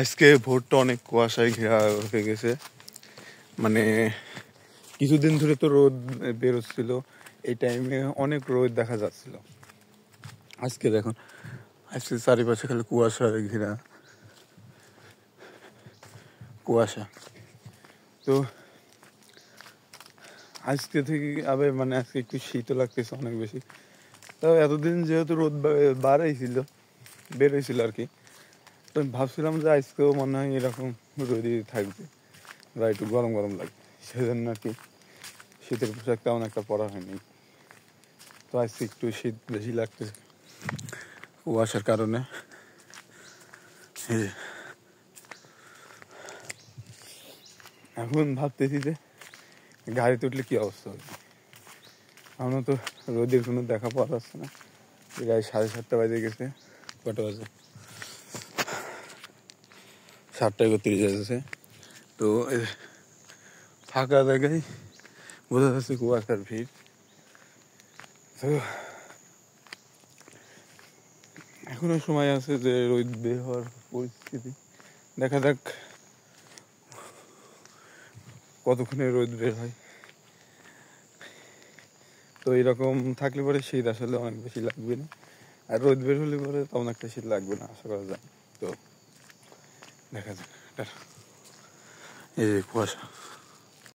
আজকে ভোরটা অনেক কুয়াশায় ঘেরা হয়ে গেছে। মানে কিছুদিন ধরে তো রোদ বেরোচ্ছিল, এই টাইমে অনেক রোদ দেখা যাচ্ছিল। আজকে দেখুন, আজকে চারিপাশে খালি কুয়াশায় ঘেরা কুয়াশা। তো আজকে থেকে আবার মানে আজকে একটু শীতও লাগতেছে অনেক বেশি। তবে এতদিন যেহেতু রোদ বেরোইছিল আর কি, তো আমি ভাবছিলাম যে আজকেও মনে হয় এরকম রোদই থাকবে বা একটু গরম গরম লাগবে, সেজন্য আর কি শীতের পোশাক তেমন একটা পরা হয়নি। তো আজকে একটু শীত বেশি লাগতেছে কুয়াশার কারণে। এখন ভাবতেছি যে গাড়িতে উঠলে কি অবস্থা হবে। এখনো তো রোদের কোনো দেখা পাওয়া যাচ্ছে না। গাড়ি 7:30 বাজে গেছে। কটা বাজে? 7:31 বাজেছে। তো ফাঁকা জায়গায় বোঝা যাচ্ছে কুয়াশার ভিড়। তো এখনো সময় আছে যে রোদ বের হওয়ার পরিস্থিতি। দেখা যাক কতক্ষণে রোদ বের হয়। তো এরকম থাকলে পরে শীত আসলে অনেক বেশি লাগবে না, আর রোদ বের হলে পরে তেমন একটা শীত লাগবে না আশা করা যায়। তো দেখা যাক। এই কুয়াশা।